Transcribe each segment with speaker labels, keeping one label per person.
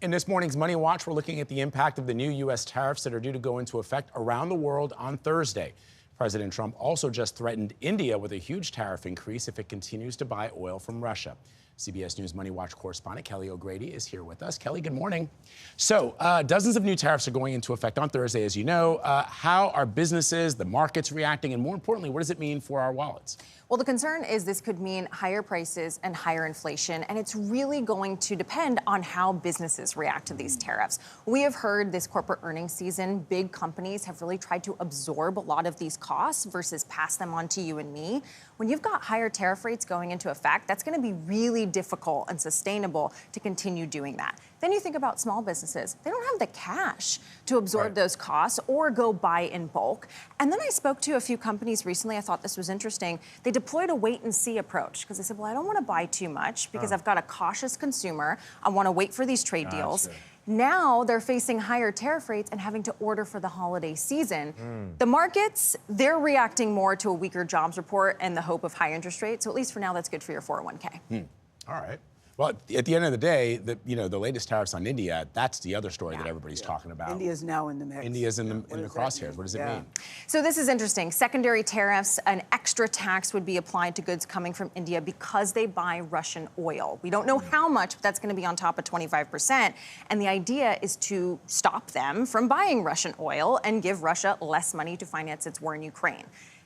Speaker 1: In this morning's Money Watch, we're looking at the impact of the new U.S. tariffs that are due to go into effect around the world on Thursday. President Trump also just threatened India with a huge tariff increase if it continues to buy oil from Russia. CBS News MoneyWatch correspondent Kelly O'Grady is here with us. Kelly, good morning. So, dozens of new tariffs are going into effect on Thursday, as you know. How are businesses, the markets reacting, and more importantly, what does it mean for our wallets?
Speaker 2: Well, the concern is this could mean higher prices and higher inflation, and it's really going to depend on how businesses react to these tariffs. We have heard this corporate earnings season, big companies have really tried to absorb a lot of these costs versus pass them on to you and me. When you've got higher tariff rates going into effect, that's going to be really difficult and sustainable to continue doing that. Then you think about small businesses. They don't have the cash to absorb those costs or go buy in bulk. And then I spoke to a few companies recently. I thought this was interesting. They deployed a wait and see approach because they said, well, I don't want to buy too much because I've got a cautious consumer. I want to wait for these trade deals. Now they're facing higher tariff rates and having to order for the holiday season. The markets, they're reacting more to a weaker jobs report and the hope of higher interest rates. So at least for now, that's good for your 401k.
Speaker 1: All right. Well, at the end of the day, the latest tariffs on India, that's the other story that everybody's talking about.
Speaker 3: India's now in the mix.
Speaker 1: India's in the crosshairs. What does it mean?
Speaker 2: So this is interesting. Secondary tariffs, an extra tax would be applied to goods coming from India because they buy Russian oil. We don't know how much, but that's going to be on top of 25%. And the idea is to stop them from buying Russian oil and give Russia less money to finance its war in Ukraine.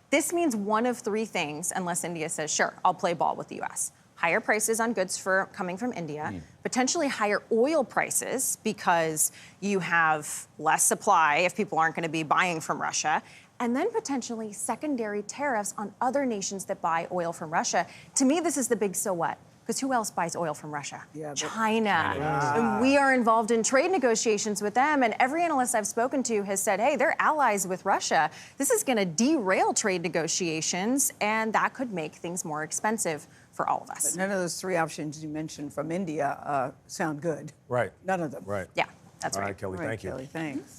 Speaker 2: This means one of three things, unless India says, sure, I'll play ball with the U.S. Higher prices on goods coming from India, potentially higher oil prices because you have less supply if people aren't going to be buying from Russia, and then potentially secondary tariffs on other nations that buy oil from Russia. To me, this is the big so what. Because who else buys oil from Russia? China. And we are involved in trade negotiations with them, and every analyst I've spoken to has said, hey, they're allies with Russia. This is going to derail trade negotiations, and that could make things more expensive for all of us.
Speaker 3: But none of those three options you mentioned from India sound good.
Speaker 1: Right.
Speaker 3: None of them.
Speaker 1: Right.
Speaker 2: Yeah, that's right.
Speaker 1: All right, Kelly, thank you.
Speaker 3: Kelly, thanks.